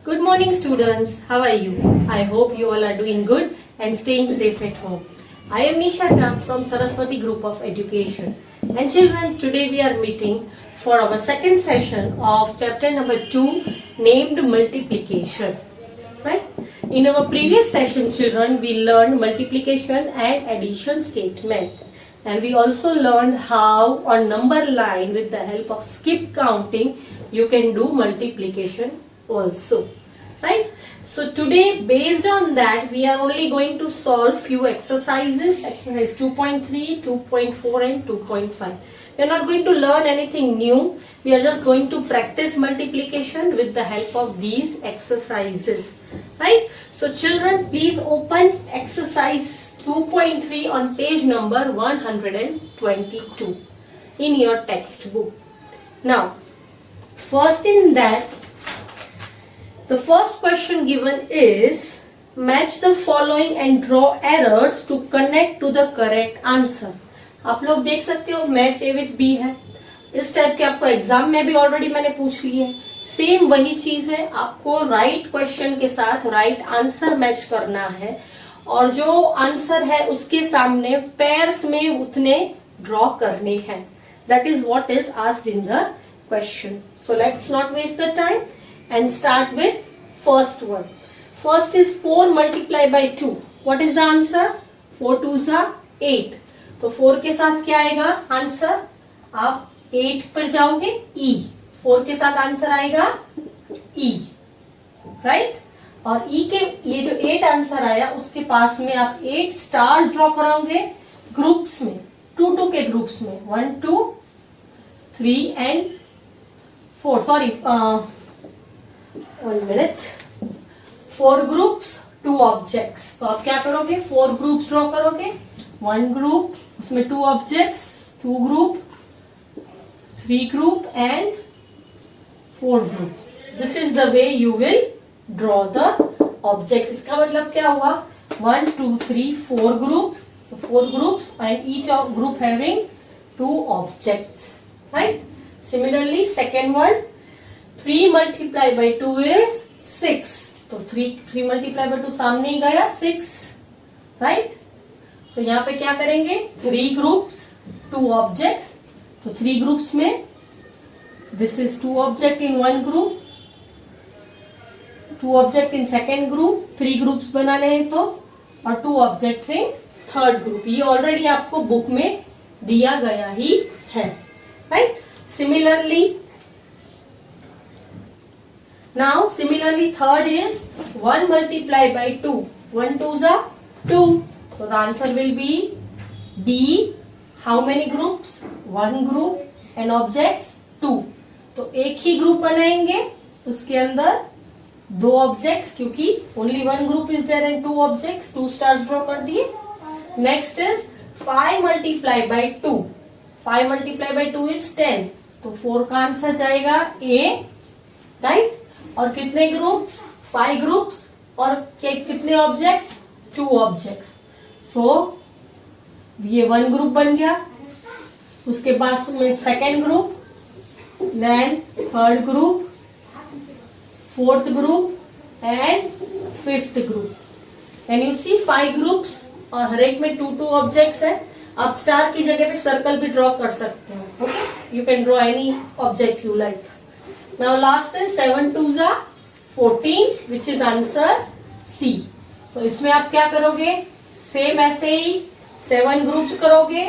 Good morning, students. How are you? I hope you all are doing good and staying safe at home. I am Nisha Tam from Saraswati Group of Education. And children, today we are meeting for our second session of chapter number 2 named multiplication. Right? In our previous session, children, we learned multiplication and addition statement. And we also learned how on number line with the help of skip counting you can do multiplication also. Right? So today based on that we are only going to solve few exercises, exercise 2.3, 2.4 and 2.5. We are not going to learn anything new. We are just going to practice multiplication with the help of these exercises. Right? So children, please open exercise 2.3 on page number 122 in your textbook. Now, first in that, the first question given is match the following and draw errors to connect to the correct answer. आप लोग देख सकते हो match A with B है. इस type के आपको exam में भी ऑलरेडी मैंने पूछ ली है. सेम वही चीज है, आपको राइट क्वेश्चन के साथ राइट आंसर मैच करना है और जो आंसर है उसके सामने पेयर्स में उतने ड्रॉ करने हैं. That is what is asked in the question. So let's not waste the time and start with first one. First is 4 multiplied by 2. What is the answer? 4 2s are 8. तो 4 के साथ क्या आएगा answer? आप 8 पर जाओगे E. 4 के साथ आंसर आएगा E. राइट? और E के ये जो 8 आंसर आया उसके पास में आप 8 स्टार्स ड्रॉ कराओगे ग्रुप्स में, 2 के ग्रुप्स में, 1 2 3 and 4. Sorry, 1 minute. 4 groups, 2 objects. तो आप क्या करोगे? 4 groups ड्रॉ करोगे. 1 group, उसमें 2 objects, 2 group, 3 group and 4 group. This is the way you will draw the objects. इसका मतलब क्या हुआ? 1 2 3 4 groups. So 4 groups and each of group having 2 objects. Right? Similarly, second one. 3 multiplied by 2 is 6. तो 3 multiplied by 2 सामने ही गया 6. Right? सो यहाँ पे क्या करेंगे? 3 ग्रुप्स 2 ऑब्जेक्ट्स. तो 3 ग्रुप्स में this is 2 object in 1 group, 2 object in second group, 3 groups बनाने हैं तो, और 2 ऑब्जेक्ट्स इन थर्ड ग्रुप. ये ऑलरेडी आपको बुक में दिया गया ही है. Right? Similarly now similarly third is 1 multiplied by 2. 1 2s are 2. So the answer will be B. How many groups? 1 group and objects 2. तो एक ही ग्रुप बनाएंगे उसके अंदर 2 ऑब्जेक्ट्स, क्योंकि only 1 group is there and 2 objects. 2 stars draw कर दिए. Next is 5 multiply by 2. 5 multiply by 2 is 10. तो 4 का आंसर जाएगा A. राइट? और कितने ग्रुप्स? 5 ग्रुप्स और कितने ऑब्जेक्ट्स? 2 ऑब्जेक्ट्स. सो ये 1 ग्रुप बन गया. उसके बाद में second group, then third group, fourth group and fifth group. And you see 5 groups और हर एक में 2 ऑब्जेक्ट्स है. आप स्टार की जगह पे सर्कल भी ड्रॉ कर सकते हो. Okay, you can draw any object you like. Now last is 7 2s are 14, which is answer C. तो इसमें आप क्या करोगे? सेम ऐसे ही 7 ग्रुप्स करोगे.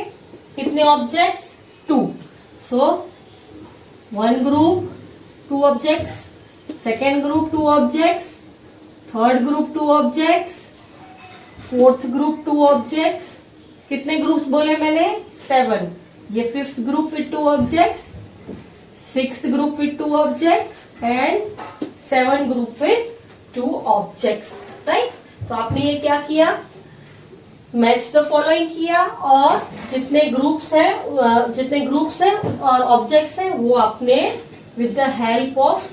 कितने ऑब्जेक्ट्स? 2. सो 1 group 2 objects, second group 2 objects, third group 2 objects, fourth group 2 objects. कितने groups बोले मैंने? 7. ये fifth group with 2 objects, sixth group with 2 objects and 7 group with 2 objects. Right? तो आपने ये क्या किया? मैच द फॉलोइंग किया और जितने ग्रुप्स हैं और ऑब्जेक्ट्स हैं वो आपने with the help of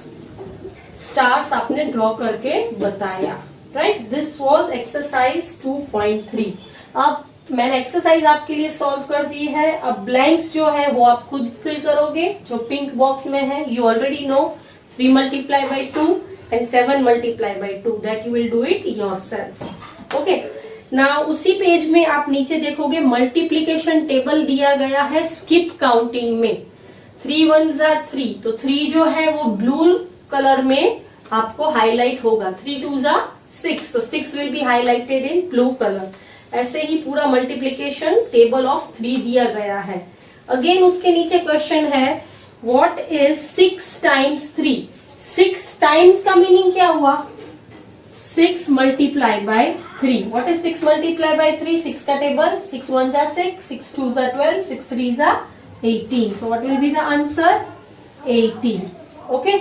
stars आपने ड्रॉ करके बताया. राइट? This was exercise 2.3. अब मैंने एक्सरसाइज आपके लिए सॉल्व कर दी है. अब ब्लैंक्स जो है वो आप खुद फिल करोगे जो पिंक बॉक्स में है. You already know 3 multiplied by 2 and 7 multiply by 2. That you will do it yourself. Okay. Now उसी पेज में आप नीचे देखोगे मल्टीप्लीकेशन टेबल दिया गया है स्किप काउंटिंग में. 3 1s are 3, तो 3 जो है वो ब्लू कलर में आपको हाईलाइट होगा. 3 2s are 6, तो 6 will be highlighted in blue color. ऐसे ही पूरा मल्टीप्लीकेशन टेबल ऑफ 3 दिया गया है. अगेन उसके नीचे क्वेश्चन है व्हाट इज 6 times 3. 6 टाइम्स का मीनिंग क्या हुआ? 6 multiply by 3. What is 6 multiply by 3? 6 का table. 6 1s are 6, 6 2s are 12, 6 3s are 18. So what will be the answer? 18. Okay.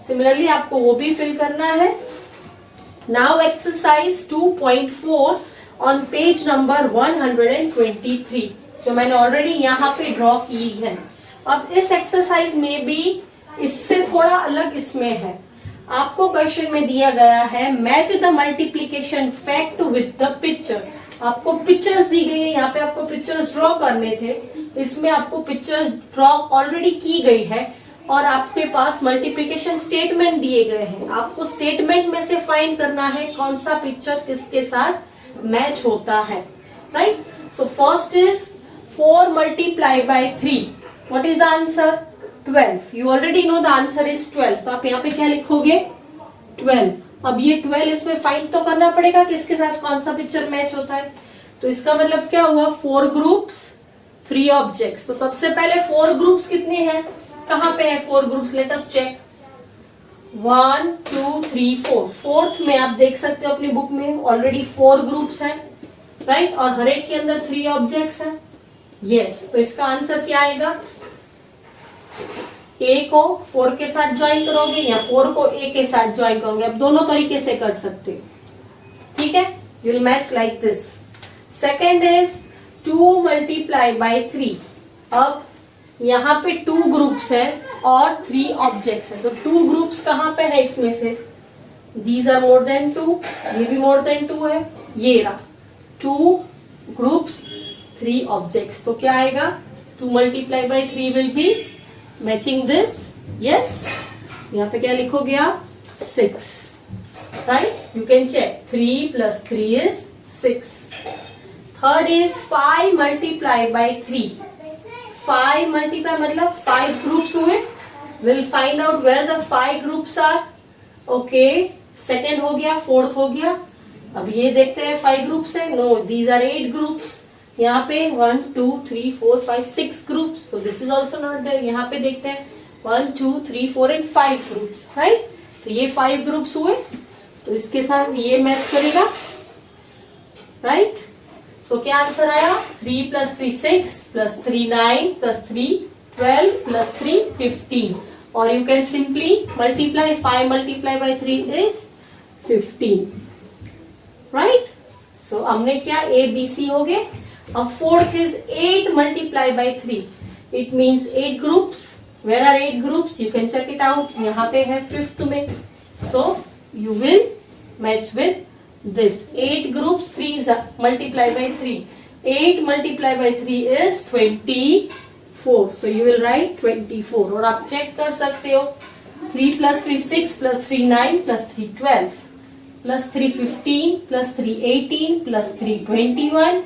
Similarly आपको वो भी फिल करना है. Now exercise 2.4 on page number 123, जो मैंने ऑलरेडी यहाँ पे ड्रॉ की है. अब इस एक्सरसाइज में भी इससे थोड़ा अलग इसमें है. आपको क्वेश्चन में दिया गया है match the multiplication fact with the picture. आपको पिक्चर्स दी गई है, यहाँ पे आपको पिक्चर्स ड्रॉ करने थे. इसमें आपको पिक्चर्स ड्रॉ ऑलरेडी की गई है और आपके पास मल्टीप्लीकेशन स्टेटमेंट दिए गए हैं. आपको स्टेटमेंट में से फाइंड करना है कौन सा पिक्चर किसके साथ मैच होता है. Right. So first is 4 multiply by 3. What is the answer? 12. You already know the answer is 12. तो आप यहाँ पे क्या लिखोगे? 12. अब ये 12 इसमें फाइंड तो करना पड़ेगा कि इसके साथ कौन सा पिक्चर मैच होता है. तो इसका मतलब क्या हुआ? 4 ग्रुप्स 3 ऑब्जेक्ट्स. तो सबसे पहले 4 ग्रुप्स कितने हैं? कहाँ पे है 4 groups? Let us check. 1 2 3 4. Fourth में आप देख सकते हो अपनी बुक में ऑलरेडी 4 ग्रुप्स हैं. राइट. और हर एक के अंदर 3 ऑब्जेक्ट्स हैं. यस. तो इसका आंसर क्या आएगा? A को 4 के साथ ज्वाइन करोगे या 4 को A के साथ ज्वाइन करोगे. अब दोनों तरीके से कर सकते हो. ठीक है. You will match like this. Second is 2 multiply by 3. अब यहाँ पे 2 ग्रुप्स है और 3 ऑब्जेक्ट्स है. तो 2 ग्रुप्स कहाँ पे है इसमें से? These are more than 2. ये भी मोर देन 2 है. ये रहा 2 ग्रुप्स 3 ऑब्जेक्ट्स. तो क्या आएगा? 2 multiply by 3 will be matching this. Yes. यहाँ पे क्या लिखोगे आप? 6. Right. You can check. 3 plus 3 is 6. Third is 5 multiply by 3. 5 multiply मतलब 5 ग्रुप्स हुए. Will find out where the 5 groups are. Okay. Second हो गया. फोर्थ हो गया. अब ये देखते हैं 5 ग्रुप्स है. No, these are 8 groups. यहाँ पे 1 2 3 4 5 6 ग्रुप्स. तो this is also not there. यहाँ पे देखते हैं 1 2 3 4 एंड 5 ग्रुप्स. राइट. तो ये 5 ग्रुप्स हुए. तो इसके साथ ये मैच करेगा. राइट. सो क्या आंसर आया? 3 plus 3 6 plus 3 9 plus 3 12 plus 3 15. और you can simply multiply. 5 multiply by 3 is 15. Right. So हमने क्या A B C हो गए. अब fourth is 8 multiply by 3. It means 8 groups. Where are 8 groups? You can check it out. यहाँ पे है 5th में. So you will match with this. 8 groups 3 multiply by 3. 8 multiply by 3 is 24. So you will write 24. और आप check कर सकते हो. 3 plus 3 6 plus 3 9 plus 3 12 plus 3 15 plus 3 18 plus 3 21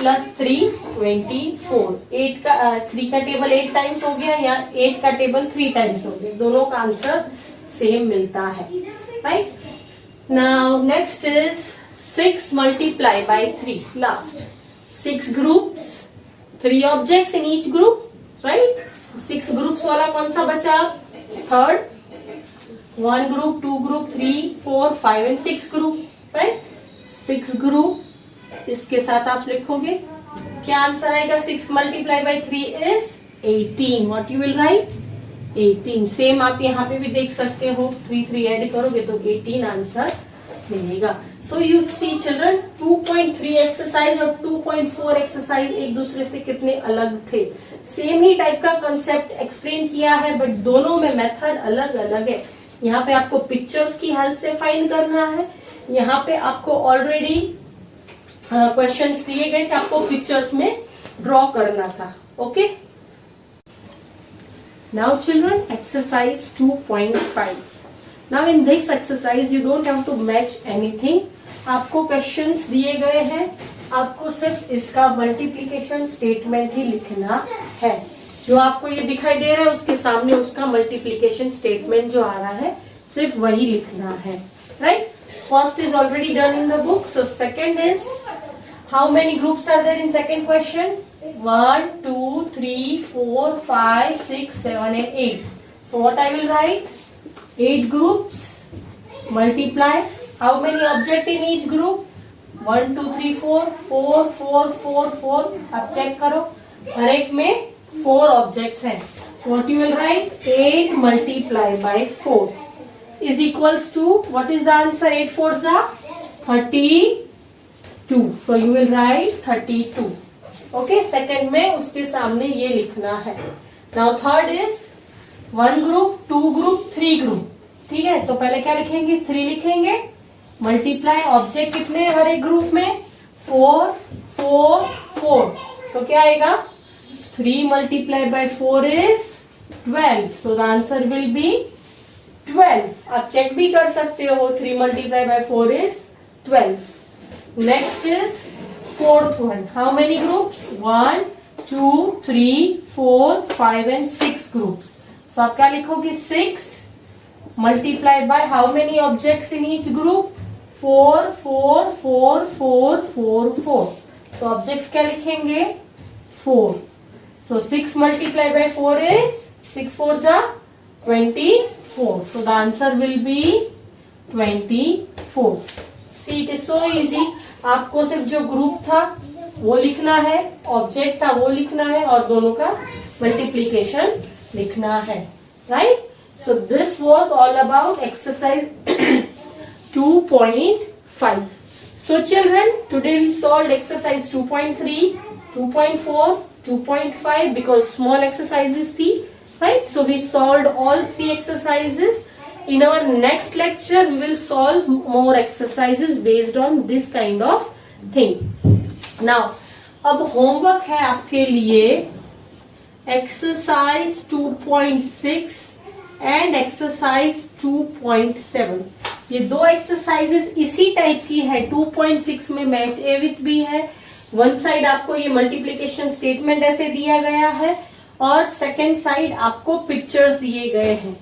plus 3 24. 8 का 3 का टेबल 8 टाइम्स हो गया या 8 का टेबल 3 टाइम्स हो गया. दोनों का आंसर सेम मिलता है. Right. Now next is 6 multiply by 3. Last 6 groups 3 objects in each group. Right. 6 groups वाला कौन सा बचा? Third. 1 group 2 group 3 4 5 and 6 group. Right. 6 group इसके साथ आप लिखोगे. क्या आंसर आएगा? 6 multiply by 3 is 18. What you will write? 18. Same आप यहाँ पे भी देख सकते हो. 3 3 ऐड करोगे तो 18 आंसर मिलेगा. So you see children 2.3 exercise और 2.4 एक्सरसाइज एक दूसरे से कितने अलग थे. सेम ही टाइप का कंसेप्ट एक्सप्लेन किया है बट दोनों में मेथड अलग अलग है. यहाँ पे आपको पिक्चर्स की हेल्प से फाइंड करना है. यहाँ पे आपको ऑलरेडी क्वेश्चंस दिए गए थे. आपको पिक्चर्स में ड्रॉ करना था. Okay. Now children, exercise 2.5. Now in this exercise you don't have to match anything. आपको क्वेश्चंस दिए गए हैं, आपको सिर्फ इसका मल्टीप्लीकेशन स्टेटमेंट ही लिखना है. जो आपको ये दिखाई दे रहा है उसके सामने उसका मल्टीप्लीकेशन स्टेटमेंट जो आ रहा है सिर्फ वही लिखना है. Right? First is already done in the book. So second is, how many groups are there in second question? 1, 2, 3, 4, 5, 6, 7 and 8. So what I will write? 8 groups multiply. How many object in each group? 1, 2, 3, 4, 4, 4, 4, 4. अब check करो, हर एक में 4 objects हैं. So what you will write? 8 multiply by 4 is equals to, what is the answer? 8 4s are 32. So you will write 32. Okay, second में उसके सामने ये लिखना है. Now third is 1 group, 2 group, 3 group. ठीक है, तो पहले क्या लिखेंगे? 3 लिखेंगे. मल्टीप्लाई ऑब्जेक्ट कितने हर एक ग्रुप में? 4 4 4. So क्या आएगा? 3 multiplied by 4 is 12. So the answer will be 12. आप चेक भी कर सकते हो, 3 multiplied by 4 is 12. Next is fourth one. How many groups? 1, 2, 3, 4, 5 and 6 groups. So आप क्या लिखोगे? 6 multiplied by how many objects in each group? 4 4 4 4 4 4. So objects क्या लिखेंगे? 4. So 6 multiplied by 4 is 6 4s are 24. So the answer will be 24. See, it is so easy. आपको सिर्फ जो group था वो लिखना है, ऑब्जेक्ट था वो लिखना है और दोनों का मल्टीप्लीकेशन लिखना है. Right? So this was all about exercise 2.5. So children, today we solved exercise 2.3, 2.4, 2.5 because small exercises थी. Right? So we solved all 3 exercises. In our next lecture, we will solve more exercises based on this kind of thing. Now, अब homework है आपके लिए exercise 2.6 and exercise 2.7. ये 2 exercises इसी type की है. 2.6 में मैच ए विथ बी है. वन साइड आपको ये मल्टीप्लीकेशन स्टेटमेंट ऐसे दिया गया है और सेकेंड साइड आपको पिक्चर्स दिए गए हैं.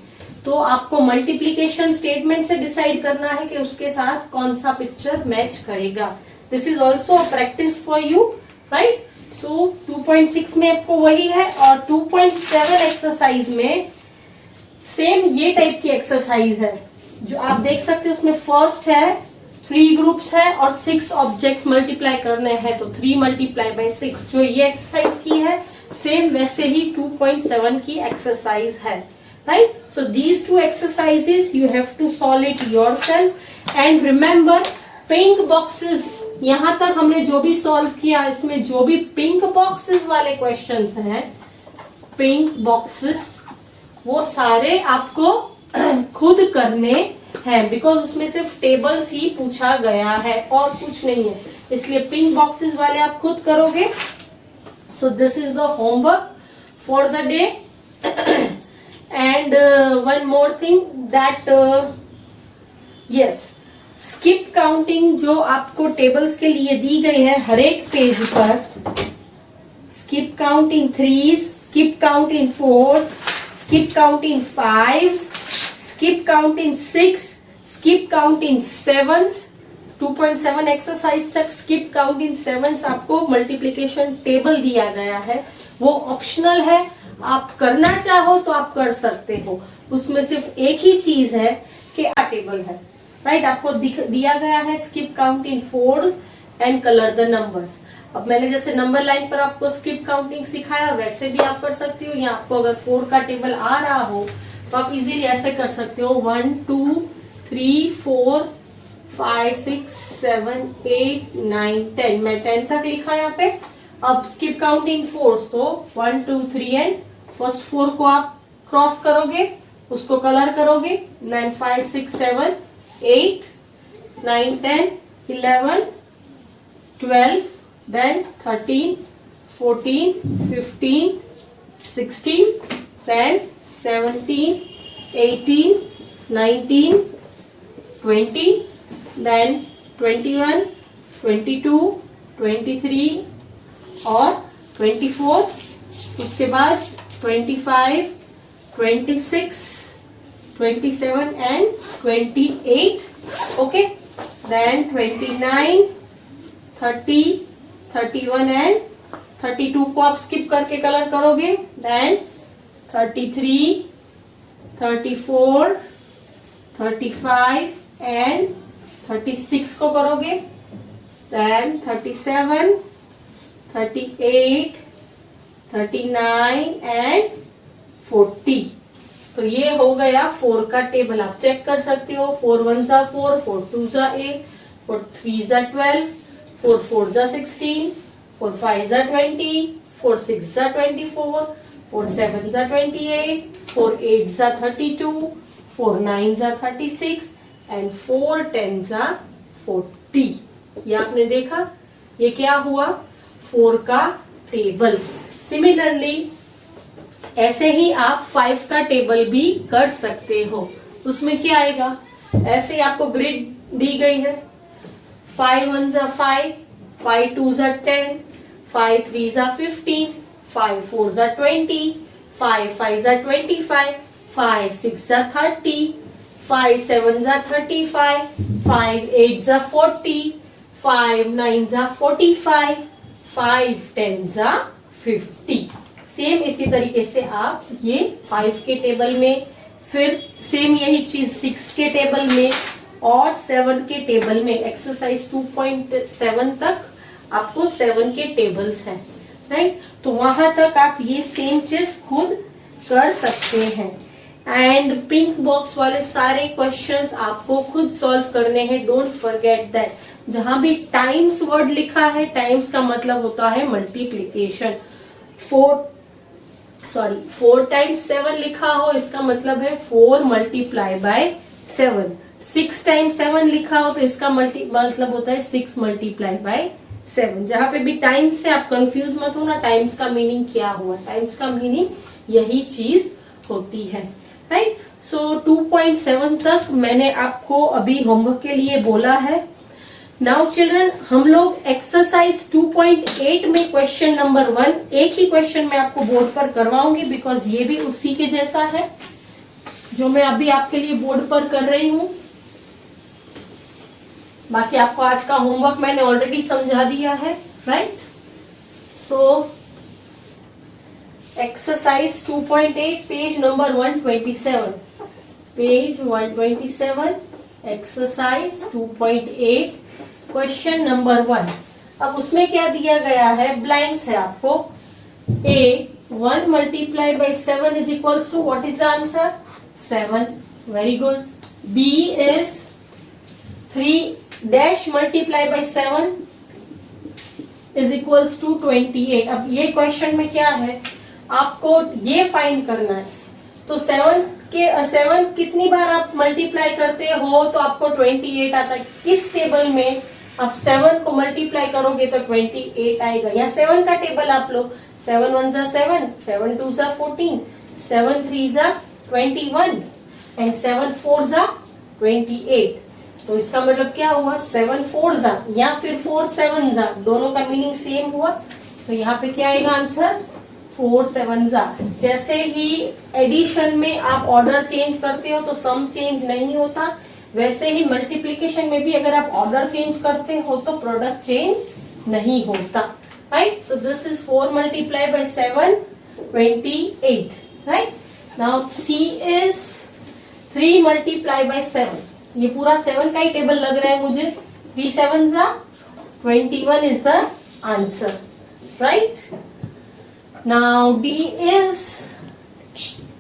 तो आपको मल्टीप्लीकेशन स्टेटमेंट से डिसाइड करना है कि उसके साथ कौन सा पिक्चर मैच करेगा. This is also practice for you. Right? So 2.6 में आपको वही है और 2.7 एक्सरसाइज में सेम ये टाइप की एक्सरसाइज है जो आप देख सकते हो. उसमें फर्स्ट है 3 ग्रुप्स है और 6 ऑब्जेक्ट्स मल्टीप्लाई करने हैं. तो 3 multiply by 6 जो ये एक्सरसाइज की है सेम वैसे ही 2.7 की एक्सरसाइज है. Right? So these 2 exercises you have to solve it yourself and remember pink boxes. यहां तक हमने जो भी सॉल्व किया इसमें जो भी पिंक बॉक्सेस वाले क्वेश्चंस हैं, पिंक बॉक्सेस वो सारे आपको खुद करने हैं बिकॉज उसमें सिर्फ टेबल्स ही पूछा गया है और कुछ नहीं है. इसलिए पिंक बॉक्सेस वाले आप खुद करोगे. So this is the homework for the day. And one more thing that yes, skip counting जो आपको टेबल्स के लिए दी गई है हर एक पेज पर, skip count in 3, skip count in 4, skip count in 5, skip count in 6, skip count in 7. 2.7 exercise तक skip count in 7 आपको मल्टीप्लीकेशन टेबल दिया गया है. वो ऑप्शनल है, आप करना चाहो तो आप कर सकते हो. उसमें सिर्फ एक ही चीज है कि टेबल है. राइट? आपको दिया गया है skip count in 4 and color the numbers. अब मैंने जैसे नंबर लाइन पर आपको स्किप काउंटिंग सिखाया वैसे भी आप कर सकते हो. या आपको अगर 4 का टेबल आ रहा हो तो आप इजीली ऐसे कर सकते हो 1 2 3 4 5 6 7 8 9 10. मैं 10 तक लिखा यहाँ पे. अब स्किप काउंटिंग 4 तो 1 2 3 एंड फर्स्ट 4 को आप क्रॉस करोगे, उसको कलर करोगे. 9 5 6 7 8 9 10 11 12 then 13 14 15 16 then 17 18 19, 20, then 21, 22, 23 और 24, उसके बाद 25, 26, 27 and 28, okay, then 29, 30, 31 and 32 को आप स्किप करके कलर करोगे, then 33, 34, 35 and 36 को करोगे, then 37, 38, 39 and 40। तो ये हो गया 4 का टेबल। आप चेक कर सकते हो, 4 1 जा 4, 4 2 जा 8, 4 3 जा 12, 4 4 जा 16, 4 5 जा 20, 4 6 जा 24, 4 7 जा 28, 4 8 जा 32, 4 9 जा 36 एंड 4 10 जा 40। ये आपने देखा, ये क्या हुआ, 4 का टेबल। सिमिलरली ऐसे ही आप 5 का टेबल भी कर सकते हो। उसमें क्या आएगा, ऐसे ही आपको ग्रिड दी गई है, 5 1 जा 5, 5 2 जा 10, 5 3 जा 15, 5 4 जा 20, 5 5 जा 25, 5 6 जा 30, 5 7 जा 35, 5 8 जा 40, 5 9 जा 45, 5 10 जा 50। सेम इसी तरीके से आप ये 5 के टेबल में, फिर सेम यही चीज 6 के टेबल में और 7 के टेबल में। एक्सरसाइज 2.7 तक आपको 7 के टेबल्स हैं, राइट। तो वहां तक आप ये सेम चीज खुद कर सकते हैं। एंड पिंक बॉक्स वाले सारे क्वेश्चंस आपको खुद सॉल्व करने हैं, डोंट फॉरगेट दैट। जहां भी टाइम्स वर्ड लिखा है, टाइम्स का मतलब होता है मल्टीप्लीकेशन। 4 टाइम्स 7 लिखा हो, इसका मतलब है 4 मल्टीप्लाई बाय 7। 6 टाइम्स 7 लिखा हो तो इसका मतलब होता है 6 मल्टीप्लाई बाय 7। जहां पे भी टाइम्स से आप कंफ्यूज मत होना, टाइम्स का मीनिंग क्या हुआ, टाइम्स का मीनिंग यही चीज होती है, राइट। सो 2.7 तक मैंने आपको अभी होमवर्क के लिए बोला है। नाउ चिल्ड्रन, हम लोग एक्सरसाइज 2.8 में क्वेश्चन नंबर 1, एक ही क्वेश्चन मैं आपको बोर्ड पर करवाऊंगी, बिकॉज ये भी उसी के जैसा है जो मैं अभी आपके लिए बोर्ड पर कर रही हूं। बाकी आपको आज का होमवर्क मैंने ऑलरेडी समझा दिया है, right. So exercise 2.8 page number 127, page 127, exercise 2.8 question number 1। अब उसमें क्या दिया गया है, ब्लैंक्स है आपको। A 1 multiply by 7 is equals to, what is the answer, 7, very good. B is 3 dash multiply by 7 is equals to 28। अब ये क्वेश्चन में क्या है, आपको ये फाइंड करना है। तो 7 कितनी बार आप मल्टीप्लाई करते हो तो आपको 28 आता है। किस टेबल में आप 7 को मल्टीप्लाई करोगे तो 28 आएगा। या 7 का टेबल आप लो, 7 1 जा 7, 7 2 जा 14, 7 3 जा 21 एंड 7 4 जा 28। तो इसका मतलब क्या हुआ, 7 4 जा या फिर 4 7 जा, दोनों का मीनिंग सेम हुआ। तो यहाँ पे क्या आएगा आंसर, 4 7 जा। जैसे ही एडिशन में आप ऑर्डर चेंज करते हो तो सम चेंज नहीं होता, वैसे ही मल्टीप्लीकेशन में भी अगर आप ऑर्डर चेंज करते हो तो प्रोडक्ट चेंज नहीं होता, right. So this is 4 multiply by 7, 28, right. Now C is 3 multiply by 7। ये पूरा 7 का ही टेबल लग रहा है मुझे। 3 7 जा 21 is the answer, right. Now D is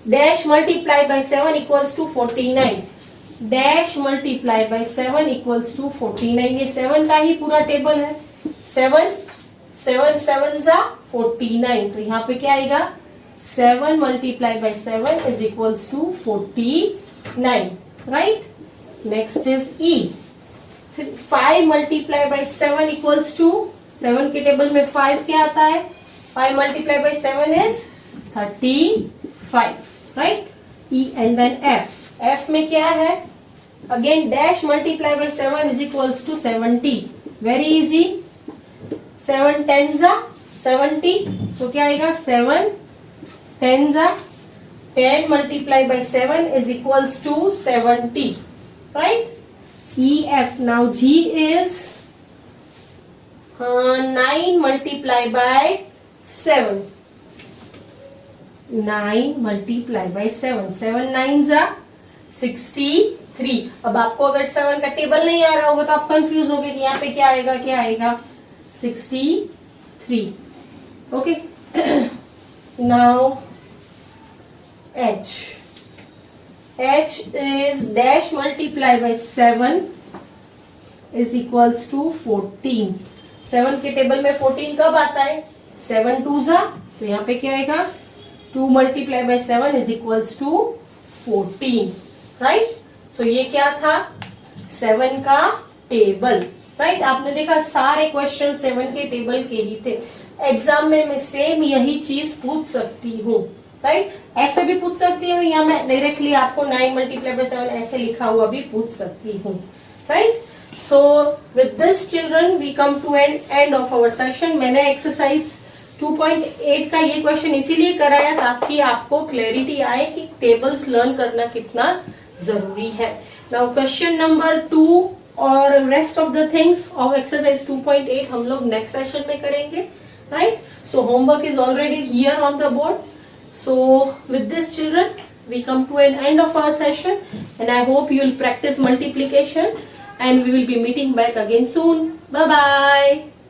dash multiply by 7 equals to 49. Dash multiply by 7 equals to 49. ये 7 का ही पूरा टेबल है। 7 7 जा 49। तो यहाँ पे क्या आएगा, 7 multiply by 7 is equals to 49, right? Next is E. 5 multiply by 7 equals to, 7 के टेबल में 5 क्या आता है, 5 multiplied by 7 is 35, right? E and then F. f में क्या है, again dash multiply by 7 is equals to 70. Very easy. 7 10 जा 70, तो क्या आएगा 7 10 जा 10 multiply by 7 is equals to 70, right. EF. Now G is 9 multiply by 7. 9 multiply by 7. 7 9 जा 63. अब आपको अगर 7 का टेबल नहीं आ रहा होगा तो आप कंफ्यूज होगे कि यहाँ पे क्या आएगा 63. Okay. Now H. H is dash multiply by 7 is equals to 14. 7 के टेबल में 14 कब आता है, 7 2 जा, तो यहाँ पे क्या आएगा 2 multiply by 7 is equals to 14, right. So ये क्या था, 7 का टेबल, राइट. आपने देखा सारे क्वेश्चन 7 के टेबल के ही थे. एग्जाम में मैं सेम यही चीज पूछ सकती हूँ, राइट. ऐसे भी पूछ सकती हूँ या मैं डायरेक्टली आपको 9 मल्टीप्लाई बाय 7 ऐसे लिखा हुआ भी पूछ सकती हूँ, right. So with this children we come to end of our session. मैंने एक्सरसाइज 2.8 का ये क्वेश्चन इसीलिए कराया ताकि आपको क्लैरिटी आए कि टेबल्स लर्न करना कितना जरूरी है. नाउ क्वेश्चन नंबर 2 और rest of the things of exercise 2.8 हम लोग नेक्स्ट सेशन में करेंगे, right. So homework is already here on the board. So with this children we come to an end of our session and I hope you will practice multiplication and we will be meeting back again soon. Bye bye.